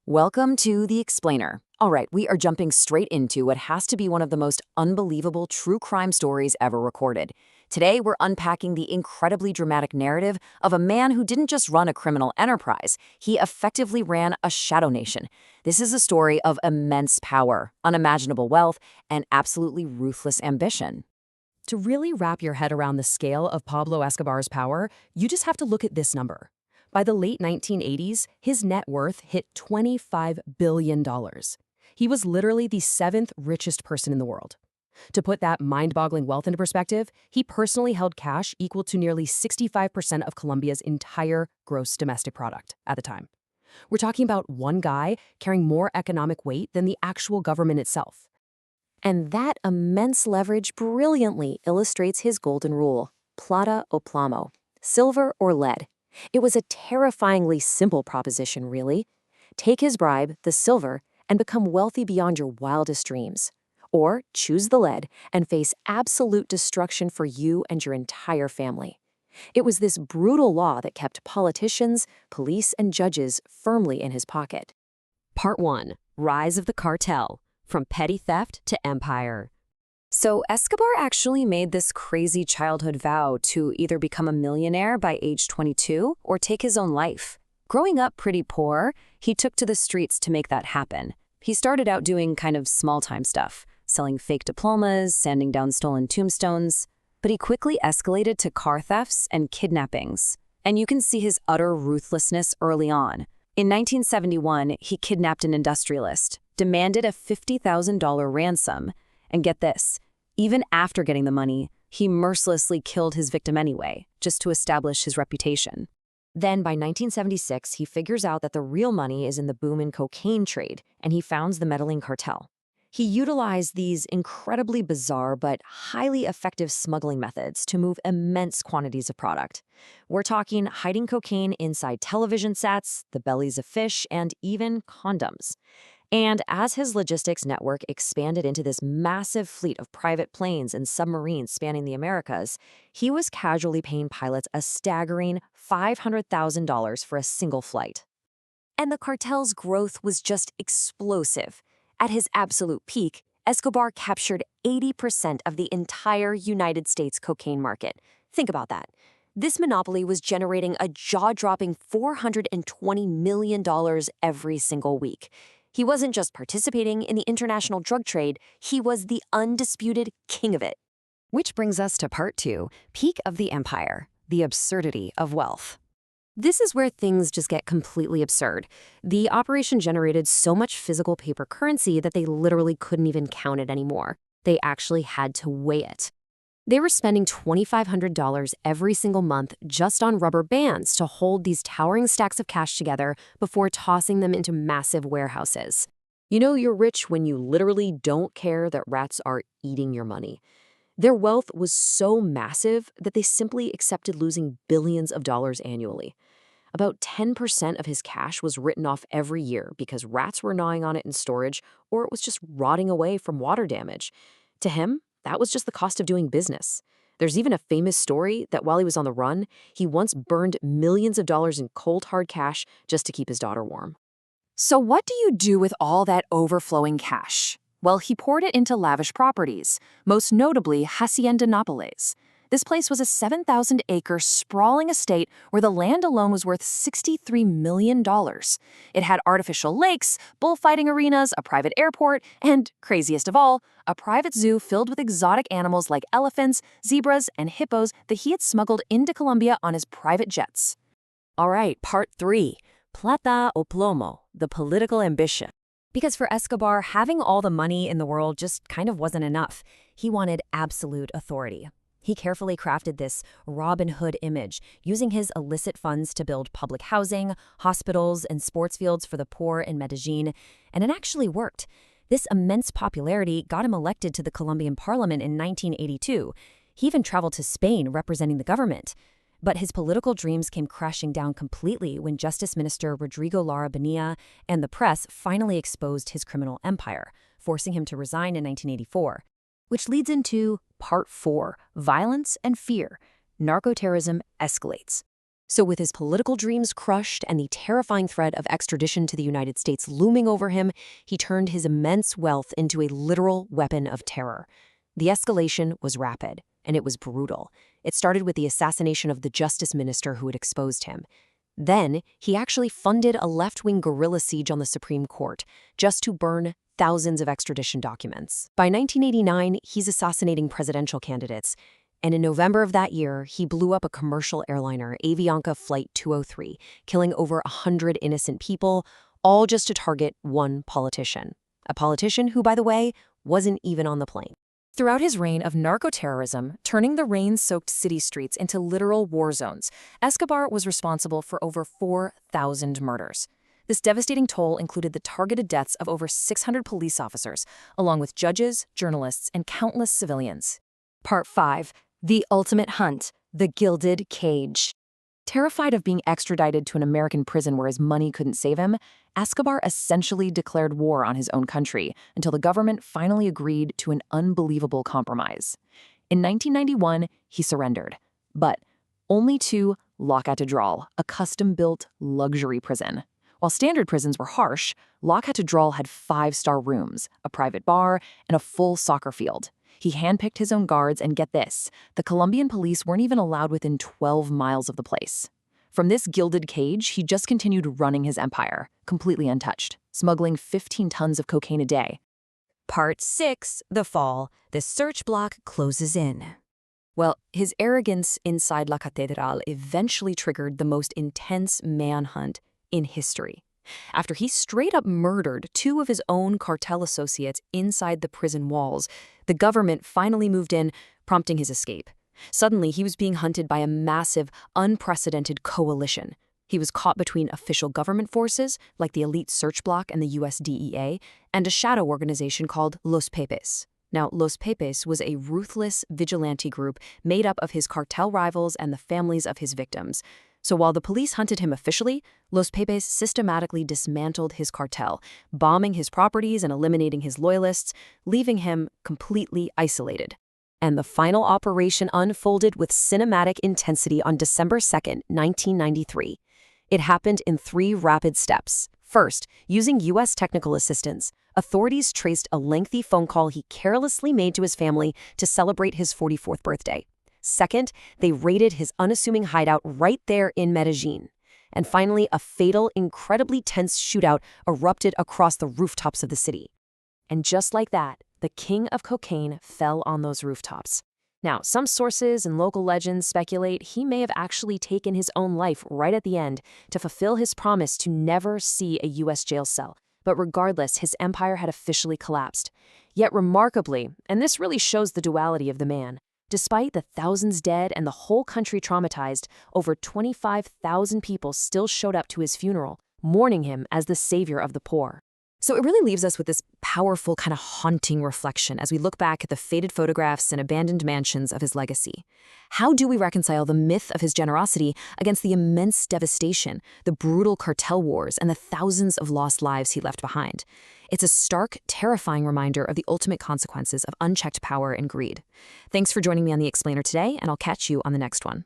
Welcome to The Explainer. All right, we are jumping straight into what has to be one of the most unbelievable true crime stories ever recorded. Today, we're unpacking the incredibly dramatic narrative of a man who didn't just run a criminal enterprise, he effectively ran a shadow nation. This is a story of immense power, unimaginable wealth, and absolutely ruthless ambition. To really wrap your head around the scale of Pablo Escobar's power, you just have to look at this number. By the late 1980s, his net worth hit $25 billion. He was literally the seventh richest person in the world. To put that mind-boggling wealth into perspective, he personally held cash equal to nearly 65% of Colombia's entire gross domestic product at the time. We're talking about one guy carrying more economic weight than the actual government itself. And that immense leverage brilliantly illustrates his golden rule: plata o plomo, silver or lead. It was a terrifyingly simple proposition, really. Take his bribe, the silver, and become wealthy beyond your wildest dreams. Or choose the lead and face absolute destruction for you and your entire family. It was this brutal law that kept politicians, police, and judges firmly in his pocket. Part 1. Rise of the Cartel, from petty theft to empire. So Escobar actually made this crazy childhood vow to either become a millionaire by age 22 or take his own life. Growing up pretty poor, he took to the streets to make that happen. He started out doing kind of small-time stuff, selling fake diplomas, sanding down stolen tombstones, but he quickly escalated to car thefts and kidnappings. And you can see his utter ruthlessness early on. In 1971, he kidnapped an industrialist, demanded a $50,000 ransom, and get this, even after getting the money, he mercilessly killed his victim anyway, just to establish his reputation. Then by 1976, he figures out that the real money is in the boom in cocaine trade, and he founds the Medellín Cartel. He utilized these incredibly bizarre but highly effective smuggling methods to move immense quantities of product. We're talking hiding cocaine inside television sets, the bellies of fish, and even condoms. And as his logistics network expanded into this massive fleet of private planes and submarines spanning the Americas, he was casually paying pilots a staggering $500,000 for a single flight. And the cartel's growth was just explosive. At his absolute peak, Escobar captured 80% of the entire United States cocaine market. Think about that. This monopoly was generating a jaw-dropping $420 million every single week. He wasn't just participating in the international drug trade, he was the undisputed king of it. Which brings us to part 2, peak of the empire, the absurdity of wealth. This is where things just get completely absurd. The operation generated so much physical paper currency that they literally couldn't even count it anymore. They actually had to weigh it. They were spending $2,500 every single month just on rubber bands to hold these towering stacks of cash together before tossing them into massive warehouses. You know you're rich when you literally don't care that rats are eating your money. Their wealth was so massive that they simply accepted losing billions of dollars annually. About 10% of his cash was written off every year because rats were gnawing on it in storage or it was just rotting away from water damage. To him, that was just the cost of doing business. There's even a famous story that while he was on the run, he once burned millions of dollars in cold, hard cash just to keep his daughter warm. So what do you do with all that overflowing cash? Well, he poured it into lavish properties, most notably Hacienda Nápoles. This place was a 7,000-acre sprawling estate where the land alone was worth $63 million. It had artificial lakes, bullfighting arenas, a private airport, and, craziest of all, a private zoo filled with exotic animals like elephants, zebras, and hippos that he had smuggled into Colombia on his private jets. All right, part 3, plata o plomo, the political ambition. Because for Escobar, having all the money in the world just kind of wasn't enough. He wanted absolute authority. He carefully crafted this Robin Hood image, using his illicit funds to build public housing, hospitals, and sports fields for the poor in Medellín, and it actually worked. This immense popularity got him elected to the Colombian parliament in 1982. He even traveled to Spain representing the government. But his political dreams came crashing down completely when Justice Minister Rodrigo Lara Bonilla and the press finally exposed his criminal empire, forcing him to resign in 1984. Which leads into Part 4, Violence and Fear. Narcoterrorism escalates. So with his political dreams crushed and the terrifying threat of extradition to the United States looming over him, he turned his immense wealth into a literal weapon of terror. The escalation was rapid, and it was brutal. It started with the assassination of the justice minister who had exposed him. Then, he actually funded a left-wing guerrilla siege on the Supreme Court, just to burn thousands of extradition documents. By 1989, he's assassinating presidential candidates. And in November of that year, he blew up a commercial airliner, Avianca Flight 203, killing over 100 innocent people, all just to target one politician. A politician who, by the way, wasn't even on the plane. Throughout his reign of narco-terrorism, turning the rain-soaked city streets into literal war zones, Escobar was responsible for over 4,000 murders. This devastating toll included the targeted deaths of over 600 police officers, along with judges, journalists, and countless civilians. Part 5. The Ultimate Hunt, the Gilded Cage. Terrified of being extradited to an American prison where his money couldn't save him, Escobar essentially declared war on his own country until the government finally agreed to an unbelievable compromise. In 1991, he surrendered, but only to La Catedral, a custom-built luxury prison. While standard prisons were harsh, La Catedral had 5-star rooms, a private bar, and a full soccer field. He handpicked his own guards, and get this, the Colombian police weren't even allowed within 12 miles of the place. From this gilded cage, he just continued running his empire, completely untouched, smuggling 15 tons of cocaine a day. Part 6. The Fall. The search block closes in. Well, his arrogance inside La Catedral eventually triggered the most intense manhunt in history. After he straight up murdered 2 of his own cartel associates inside the prison walls, the government finally moved in, prompting his escape. Suddenly, he was being hunted by a massive, unprecedented coalition. He was caught between official government forces, like the elite search block and the US DEA, and a shadow organization called Los Pepes. Now, Los Pepes was a ruthless vigilante group made up of his cartel rivals and the families of his victims. So while the police hunted him officially, Los Pepes systematically dismantled his cartel, bombing his properties and eliminating his loyalists, leaving him completely isolated. And the final operation unfolded with cinematic intensity on December 2nd, 1993. It happened in 3 rapid steps. First, using U.S. technical assistance, authorities traced a lengthy phone call he carelessly made to his family to celebrate his 44th birthday. Second, they raided his unassuming hideout right there in Medellín. And finally, a fatal, incredibly tense shootout erupted across the rooftops of the city. And just like that, the king of cocaine fell on those rooftops. Now, some sources and local legends speculate he may have actually taken his own life right at the end to fulfill his promise to never see a U.S. jail cell. But regardless, his empire had officially collapsed. Yet remarkably, and this really shows the duality of the man, despite the thousands dead and the whole country traumatized, over 25,000 people still showed up to his funeral, mourning him as the savior of the poor. So it really leaves us with this powerful, kind of haunting reflection as we look back at the faded photographs and abandoned mansions of his legacy. How do we reconcile the myth of his generosity against the immense devastation, the brutal cartel wars, and the thousands of lost lives he left behind? It's a stark, terrifying reminder of the ultimate consequences of unchecked power and greed. Thanks for joining me on The Explainer today, and I'll catch you on the next one.